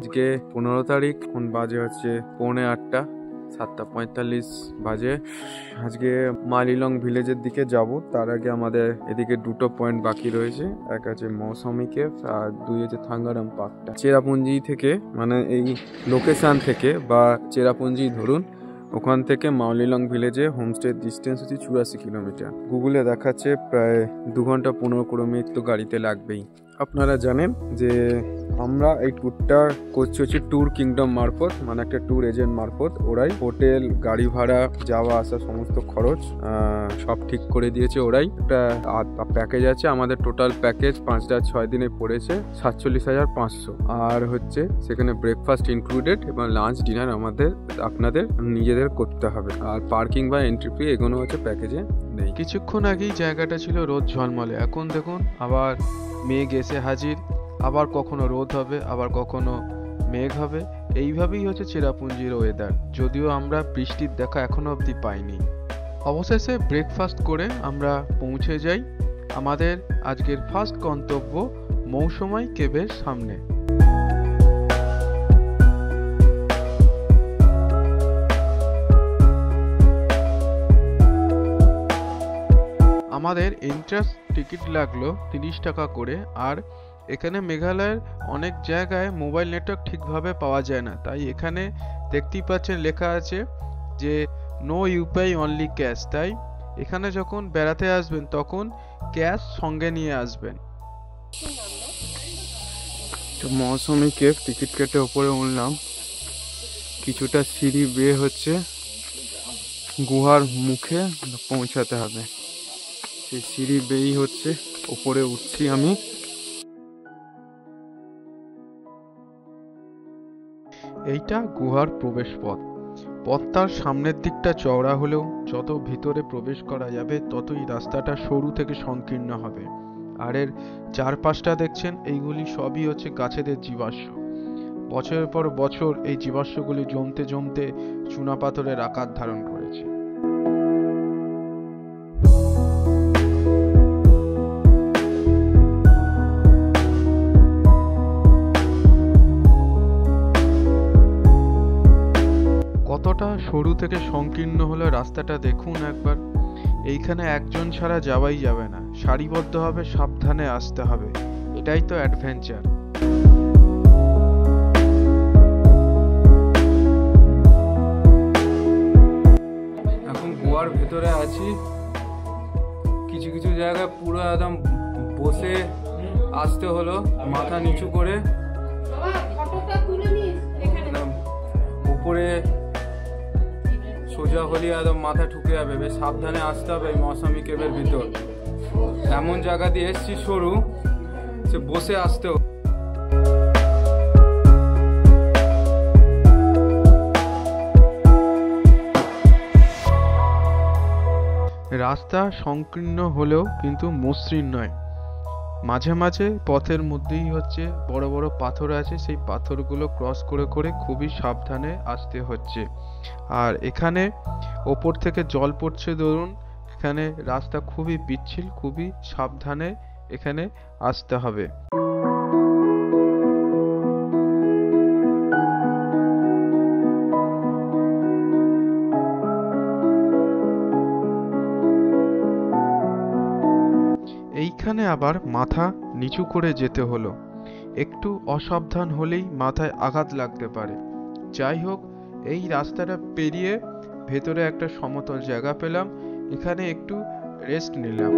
আজকে 15 তারিখ, এখন বাজে হচ্ছে 7:45, 7:45 বাজে। আজকে মালিলং ভিলেজের দিকে যাব। তার আগে আমাদের এদিকে দুটো পয়েন্ট বাকি রয়েছে। এক আছে মৌসুমী কেভ আর দুই আছে থাঙ্গারাম পার্কটা। চেরাপুঞ্জি থেকে, মানে এই লোকেশন থেকে বা চেরাপুঞ্জি ধরুন, ওখান থেকে মালিলং ভিলেজে হোমস্টে ডিস্টেন্স হচ্ছে 84 কিলোমিটার। গুগলে দেখাচ্ছে প্রায় 2 ঘন্টা 15 মিনিট তো গাড়িতে লাগবেই। আপনারা জানেন যে আমরা এই ট্যুরটা করছি হচ্ছে ট্যুর কিংডম মারফত, মানে একটা ট্যুর এজেন্ট মারফত। ওরাই হোটেল, গাড়ি ভাড়া, যাওয়া আসা সমস্ত খরচ সব ঠিক করে দিয়েছে ওরাই। একটা প্যাকেজ আছে আমাদের, টোটাল প্যাকেজ 5-6 দিনে পড়েছে 47,500। আর হচ্ছে সেখানে ব্রেকফাস্ট ইনক্লুডেড এবং লাঞ্চ ডিনার আপনাদের নিজেদের করতে হবে। আর পার্কিং বা এন্ট্রি ফি এগুলো হচ্ছে প্যাকেজে নেই। কিছুক্ষণ আগেই জায়গাটা ছিল রোদ ঝলমলে, এখন দেখুন আবার মেঘ এসে হাজির। আবার কখনো রোদ হবে, আবার কখনো মেঘ হবে। এইভাবেই হচ্ছে চেরাপুঞ্জির ওয়েদার, যদিও আমরা বৃষ্টির দেখা এখনো অবধি পাইনি। অবশেষে ব্রেকফাস্ট করে আমরা পৌঁছে যাই আমাদের আজকের ফার্স্ট গন্তব্য মৌসুমী কেভের সামনে। আমাদের এন্ট্রান্স টিকিট লাগলো 30 টাকা করে। আর এখানে মেঘালয়ের অনেক জায়গায় মোবাইল নেটওয়ার্ক ঠিকভাবে পাওয়া যায় না, তাই এখানে দেখতেই পাচ্ছেন লেখা আছে যে নো ইউপিআই অনলি ক্যাশ। তাই এখানে যখন বেড়াতে আসবেন তখন ক্যাশ সঙ্গে নিয়ে আসবেন। তো মৌসুমী কেভ টিকিট কেটে ওপরে উঠলাম। কিছুটা সিঁড়ি বেয়ে হচ্ছে গুহার মুখে পৌঁছাতে হবে। সেই সিঁড়ি বেয়েই হচ্ছে ওপরে উঠছি আমি। এইটা গুহার প্রবেশ পথ। পথটার সামনের দিকটা চওড়া হলেও যত ভিতরে প্রবেশ করা যাবে ততই রাস্তাটা সরু থেকে সংকীর্ণ হবে। আর এর চারপাশটা দেখছেন, এইগুলি সবই হচ্ছে গাছেদের জীবাশ্ম। বছরের পর বছর এই জীবাশ্মগুলি জমতে জমতে চুনাপাথরের আকার ধারণ করেছে। কতটা সরু থেকে সংকীর্ণ হলো রাস্তাটা দেখুন একবার। এইখানে একজন ছাড়া যাওয়াই যাবে না, সারিবদ্ধভাবে সাবধানে আসতে হবে। এটাই তো অ্যাডভেঞ্চার। এখন গোয়ার ভেতরে আছি। কিছু কিছু জায়গায় পুরো একদম বসে আসতে হলো, মাথা নিচু করে। উপরে সোজা হলে একদম মাথা ঠুকে যাবে। বেশ সাবধানে আসতে হবে এই মৌসুমী কেভের ভিতর। এমন জায়গা দিয়ে এসছি সরু, সে বসে আসতে হবে। রাস্তা সংকীর্ণ হলেও কিন্তু মসৃণ নয়। মাঝে মাঝে পথের মধ্যেই হচ্ছে বড় বড় পাথর আছে, সেই পাথরগুলো ক্রস করে করে খুবই সাবধানে আসতে হচ্ছে। আর এখানে ওপর থেকে জল পড়ছে ধরুন, এখানে রাস্তা খুবই পিচ্ছিল, খুবই সাবধানে এখানে আসতে হবে। এইখানে আবার মাথা নিচু করে যেতে হলো, একটু অসাবধান হলেই মাথায় আঘাত লাগতে পারে। যাই হোক, এই রাস্তাটা পেরিয়ে ভেতরে একটা সমতল জায়গা পেলাম, এখানে একটু রেস্ট নিলাম।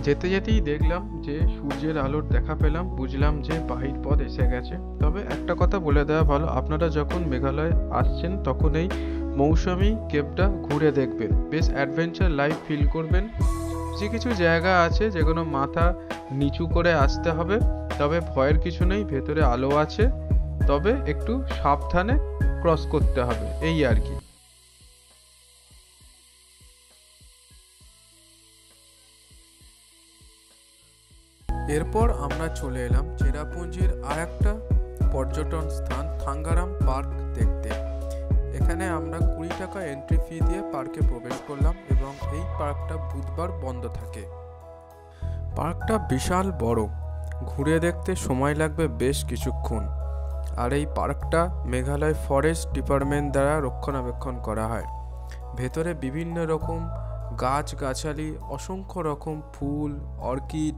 যেতে যেতেই দেখলাম যে সূর্যের আলোর দেখা পেলাম, বুঝলাম যে বাহির পথ এসে গেছে। তবে একটা কথা বলে দেওয়া ভালো, আপনারা যখন মেঘালয় আসছেন তখন এই মৌসুমী কেভটা ঘুরে দেখবেন, বেশ অ্যাডভেঞ্চার লাইফ ফিল করবেন। কিছু জায়গা আছে যেগুলো মাথা নিচু করে আসতে হবে, তবে ভয়ের কিছু নেই, ভেতরে আলো আছে, তবে একটু সাবধানে ক্রস করতে হবে, এই আর কি। এরপর আমরা চলে এলাম চেরাপুঞ্জির আর একটা পর্যটন স্থান থাঙ্গারাম পার্ক দেখতে। এখানে আমরা 20 টাকা এন্ট্রি ফি দিয়ে পার্কে প্রবেশ করলাম এবং এই পার্কটা বুধবার বন্ধ থাকে। পার্কটা বিশাল বড়, ঘুরে দেখতে সময় লাগবে বেশ কিছুক্ষণ। আর এই পার্কটা মেঘালয় ফরেস্ট ডিপার্টমেন্ট দ্বারা রক্ষণাবেক্ষণ করা হয়। ভেতরে বিভিন্ন রকম গাছগাছালি, অসংখ্য রকম ফুল, অর্কিড,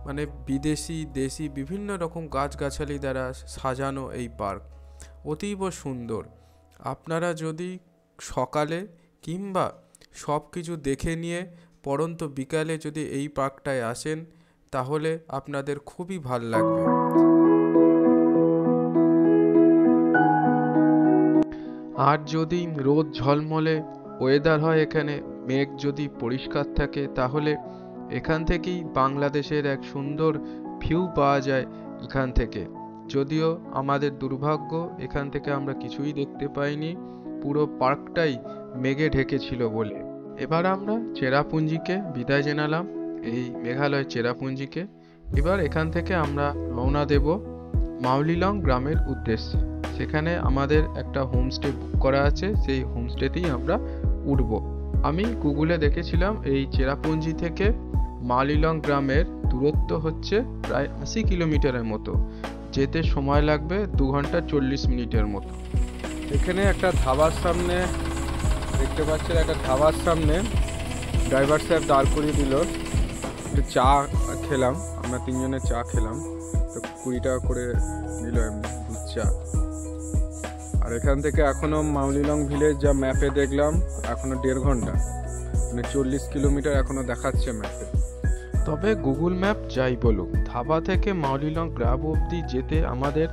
মানে বিদেশি দেশি বিভিন্ন রকম গাছগাছালি দ্বারা সাজানো এই পার্ক অতীব সুন্দর। আপনারা যদি সকালে কিংবা সব কিছু দেখে নিয়ে পরন্ত বিকালে যদি এই পার্কটায় আসেন তাহলে আপনাদের খুবই ভাল লাগবে। আর যদি রোদ ঝলমলে ওয়েদার হয়, এখানে মেঘ যদি পরিষ্কার থাকে, তাহলে এখান থেকেই বাংলাদেশের এক সুন্দর ভিউ পাওয়া যায় এখান থেকে। যদিও আমাদের দুর্ভাগ্য, এখান থেকে আমরা কিছুই দেখতে পাইনি, পুরো পার্কটাই মেঘে ঢেকেছিল বলে। এবার আমরা চেরাপুঞ্জিকে বিদায় জানালাম, এই মেঘালয় চেরাপুঞ্জিকে। এবার এখান থেকে আমরা রওনা দেব মাউলিলং গ্রামের উদ্দেশ্যে। সেখানে আমাদের একটা হোমস্টে বুক করা আছে, সেই হোমস্টেতেই আমরা উঠব। আমি গুগলে দেখেছিলাম এই চেরাপুঞ্জি থেকে মাউলিলং গ্রামের দূরত্ব হচ্ছে প্রায় 80 কিলোমিটারের মতো, যেতে সময় লাগবে 2 ঘন্টা 40 মিনিটের মতো। এখানে একটা ধাবার সামনে দেখতে পাচ্ছেন, একটা ধাবার সামনে ড্রাইভার সাহেব দাঁড় করিয়ে দিল। একটু চা খেলাম, আমরা 3 জনে চা খেলাম, তো 20 টাকা করে নিল এমনি দুধ চা। আর এখান থেকে এখনো মাউলিলং ভিলেজ যা ম্যাপে দেখলাম এখনো 1.5 ঘন্টা, মানে 40 কিলোমিটার এখনো দেখাচ্ছে ম্যাপে। তবে গুগল ম্যাপ যাই বলুক, ধাবা থেকে মাউলিলং গ্রাম অবধি যেতে আমাদের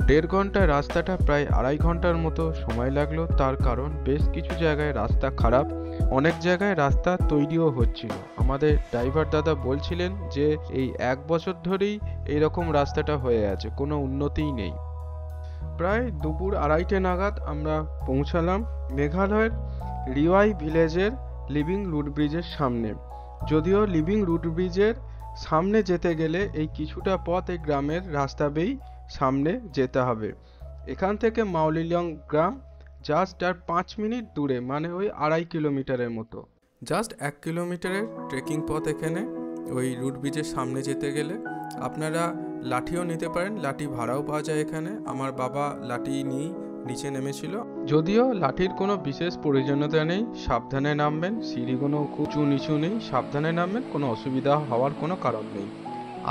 1.5 ঘন্টায় রাস্তাটা প্রায় 2.5 ঘন্টার মতো সময় লাগলো। তার কারণ বেশ কিছু জায়গায় রাস্তা খারাপ, অনেক জায়গায় রাস্তা তৈরিও হচ্ছিল। আমাদের ড্রাইভার দাদা বলছিলেন যে এই 1 বছর ধরেই এইরকম রাস্তাটা হয়ে আছে, কোনো উন্নতিই নেই। প্রায় দুপুর 2:30 নাগাদ আমরা পৌঁছালাম মেঘালয়ের রিওয়াই ভিলেজের লিভিং রুট ব্রিজের সামনে। যদিও লিভিং রুট ব্রিজের সামনে যেতে গেলে এই কিছুটা পথ এই গ্রামের রাস্তা বেয়েই সামনে যেতে হবে। এখান থেকে মাউলিলং গ্রাম জাস্ট আর 5 মিনিট দূরে, মানে ওই 2.5 কিলোমিটারের মতো। জাস্ট 1 কিলোমিটারের ট্রেকিং পথ এখানে ওই রুট ব্রিজের সামনে যেতে গেলে। আপনারা লাঠিও নিতে পারেন, লাঠি ভাড়াও পাওয়া যায় এখানে। আমার বাবা লাঠি নিয়ে নিচে নেমেছিল। যদিও লাঠির কোনো বিশেষ প্রয়োজনীয়তা নেই, সাবধানে নামবেন, সিঁড়িগুলো উঁচু নিচু নেই, সাবধানে নামবেন, কোনো অসুবিধা হওয়ার কোনো কারণ নেই।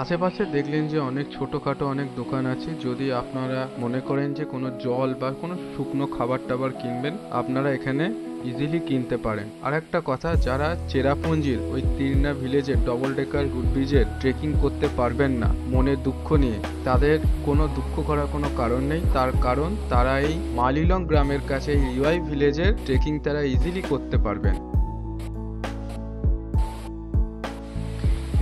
আশেপাশে দেখলেন যে অনেক ছোটোখাটো অনেক দোকান আছে। যদি আপনারা মনে করেন যে কোনো জল বা কোনো শুকনো খাবার টাবার কিনবেন, আপনারা এখানে ইজিলি কিনতে পারেন। আর একটা কথা, যারা চেরাপুঞ্জির ওই তিরনা ভিলেজের ডবল ডেকার রুট ব্রিজের ট্রেকিং করতে পারবেন না মনে দুঃখ নিয়ে, তাদের কোনো দুঃখ করার কোনো কারণ নেই। তার কারণ তারা এই মাউলিলং গ্রামের কাছে রিওয়াই ভিলেজের ট্রেকিং তারা ইজিলি করতে পারবেন।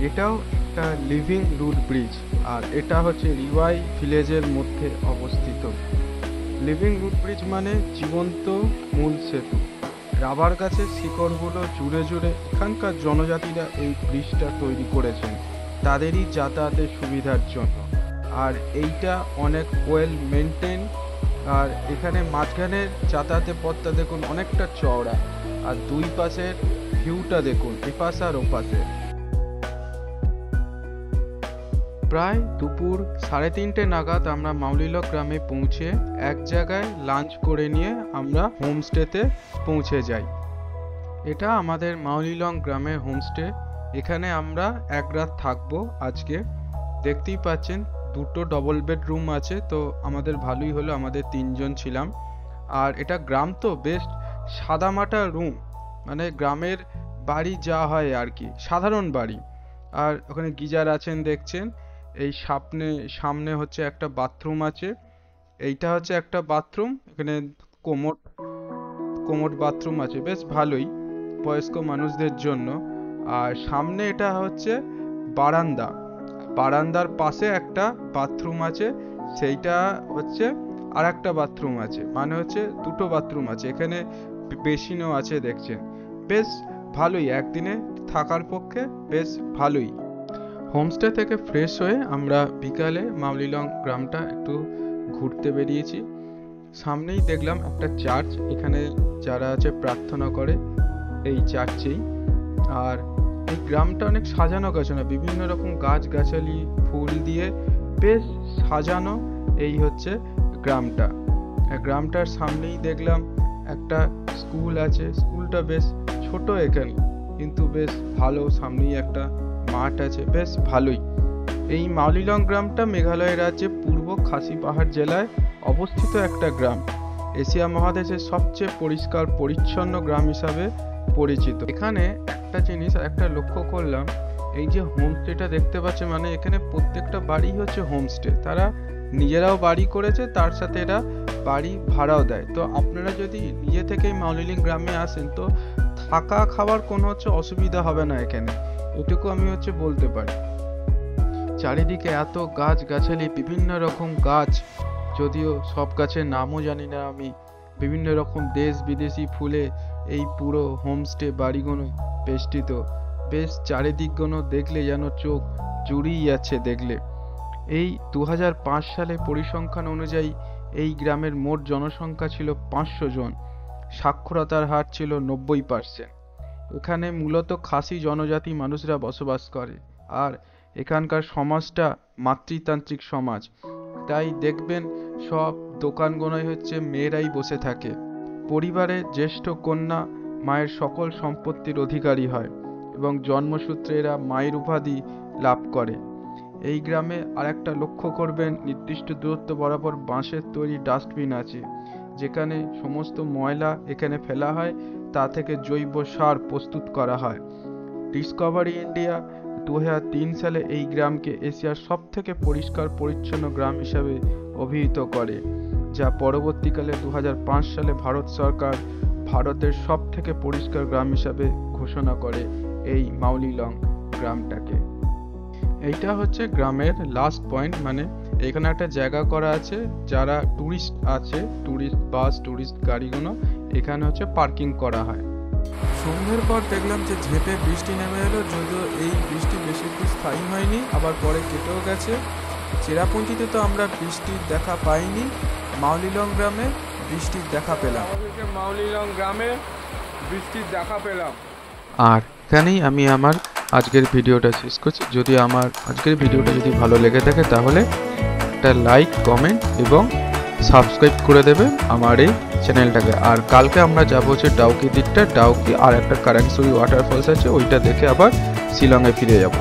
এটাও একটা লিভিং রুট ব্রিজ, আর এটা হচ্ছে রিওয়াই ভিলেজের মধ্যে অবস্থিত। লিভিং রুট ব্রিজ মানে জীবন্ত মূল সেতু। রাবার গাছের শিকড়গুলো জুড়ে জুড়ে এখানকার জনজাতিরা এই ব্রিজটা তৈরি করেছেন তাদেরই যাতায়াতের সুবিধার জন্য। আর এইটা অনেক ওয়েল মেনটেন। আর এখানে মাঝখানের যাতায়াতের পথটা দেখুন অনেকটা চওড়া, আর দুই পাশের ভিউটা দেখুন, এপাশে আর ওপাশে। প্রায় দুপুর 3:30 নাগাদ আমরা মাউলিলং গ্রামে পৌঁছে এক জায়গায় লাঞ্চ করে নিয়ে আমরা হোমস্টেতে পৌঁছে যাই। এটা আমাদের মাউলিলং গ্রামের হোমস্টে। এখানে আমরা 1 রাত থাকবো আজকে। দেখতেই পাচ্ছেন 2টো ডবল বেড রুম আছে, তো আমাদের ভালোই হলো, আমাদের 3 জন ছিলাম। আর এটা গ্রাম তো বেশ সাদামাটা রুম, মানে গ্রামের বাড়ি যা হয় আর কি, সাধারণ বাড়ি। আর ওখানে গিজার আছেন দেখছেন। এই সামনে হচ্ছে একটা বাথরুম আছে, এইটা হচ্ছে একটা বাথরুম। এখানে কোমোড বাথরুম আছে, বেশ ভালোই বয়স্ক মানুষদের জন্য। আর সামনে এটা হচ্ছে বারান্দা, বারান্দার পাশে একটা বাথরুম আছে, সেইটা হচ্ছে আর একটা বাথরুম আছে, মানে হচ্ছে 2টো বাথরুম আছে। এখানে বেসিনও আছে দেখছেন, বেশ ভালোই, একদিনে থাকার পক্ষে বেশ ভালোই। হোমস্টে থেকে ফ্রেশ হয়ে আমরা বিকালে মাউলিলং গ্রামটা একটু ঘুরতে বেরিয়েছি। সামনেই দেখলাম একটা চার্চ, এখানে যারা আছে প্রার্থনা করে এই চার্চেই। আর এই গ্রামটা অনেক সাজানো গাছানো, বিভিন্ন রকম গাছগাছালি ফুল দিয়ে বেশ সাজানো এই হচ্ছে গ্রামটা। গ্রামটার সামনেই দেখলাম একটা স্কুল আছে, স্কুলটা বেশ ছোট এখানে কিন্তু বেশ ভালো, সামনেই একটা মাঠ আছে, বেশ ভালোই। এই মাউলিলং গ্রামটা মেঘালয় রাজ্যে পূর্ব খাসি পাহাড় জেলায় অবস্থিত একটা গ্রাম। এশিয়া মহাদেশের সবচেয়ে পরিষ্কার পরিচ্ছন্ন গ্রাম হিসাবে পরিচিত। এখানে একটা জিনিস একটা লক্ষ্য করলাম, এই যে হোমস্টেটা দেখতে পাচ্ছে, মানে এখানে প্রত্যেকটা বাড়ি হচ্ছে হোমস্টে। তারা নিজেরাও বাড়ি করেছে, তার সাথে এরা বাড়ি ভাড়াও দেয়। তো আপনারা যদি নিজে থেকেই মাউলিলং গ্রামে আসেন তো থাকা খাওয়ার কোনো অসুবিধা হবে না এখানে, এটুকু আমি বলতে পারি। চারিদিকে এত গাছ গাছালি, বিভিন্ন রকম গাছ, যদিও সব গাছের নামও জানি না আমি। বিভিন্ন রকম দেশ বিদেশি ফুলে এই পুরো হোমস্টে বাড়িগুলো বেষ্টিত। বেশ চারিদিকগুলো দেখলে যেন চোখ জুড়িয়ে যাচ্ছে দেখলে। এই 2005 সালে পরিসংখ্যান অনুযায়ী এই গ্রামের মোট জনসংখ্যা ছিল 500 জন। সাক্ষরতার হার ছিল 90%। এখানে মূলত খাসি জনজাতি মানুষরা বসবাস করে। আর এখানকার সমাজটা মাতৃতান্ত্রিক সমাজ, তাই দেখবেন সব দোকানগুলোই মেয়েরাই বসে থাকে। পরিবারে জ্যেষ্ঠ কন্যা মায়ের সকল সম্পত্তির অধিকারী হয় এবং জন্মসূত্রে এরা মায়ের উপাধি লাভ করে। এই গ্রামে আরেকটা লক্ষ্য করবেন, নির্দিষ্ট দূরত্ব বরাবর বাঁশের তৈরি ডাস্টবিন আছে, যেখানে সমস্ত ময়লা এখানে ফেলা হয়, তা থেকে জৈব সার প্রস্তুত করা হয়। ডিসকভারি ইন্ডিয়া 2003 সালে এই গ্রামকে এশিয়ার সবথেকে পরিষ্কার পরিচ্ছন্ন গ্রাম হিসাবে অভিহিত করে, যা পরবর্তীকালে 2005 সালে ভারত সরকার ভারতের সবথেকে পরিষ্কার গ্রাম হিসাবে ঘোষণা করে এই মাউলিলং গ্রামটাকে। এইটা হচ্ছে গ্রামের লাস্ট পয়েন্ট, মানে এখানে একটা জায়গা করা আছে, যারা টুরিস্ট আছে, টুরিস্ট বাস, টুরিস্ট গাড়িগুলো এখানে পার্কিং করা হয়। সন্ধ্যের পর দেখলাম যে ঝেঁপে বৃষ্টি নেমে এলো, যদিও এই বৃষ্টি বেশিক্ষণ স্থায়ী হয়নি, আবার পরে কেটেও গেছে। চেরাপুঞ্জিতে তো আমরা বৃষ্টির দেখা পাইনি, মাউলিলং গ্রামে বৃষ্টির দেখা পেলাম। মাউলিলং গ্রামে বৃষ্টির দেখা পেলাম। আর এখানেই আমি আমার আজকের ভিডিওটা শেষ করছি। যদি আমার আজকের ভিডিওটা যদি ভালো লেগে থাকে তাহলে একটা লাইক, কমেন্ট এবং সাবস্ক্রাইব করে দেবে আমার এই চ্যানেলটাকে। আর কালকে আমরা যাবো ডাউকি দিকটা, ডাউকি আর একটা কারেংসুরি ওয়াটারফলস আছে, ওইটা দেখে আবার শিলংয়ে ফিরে যাব।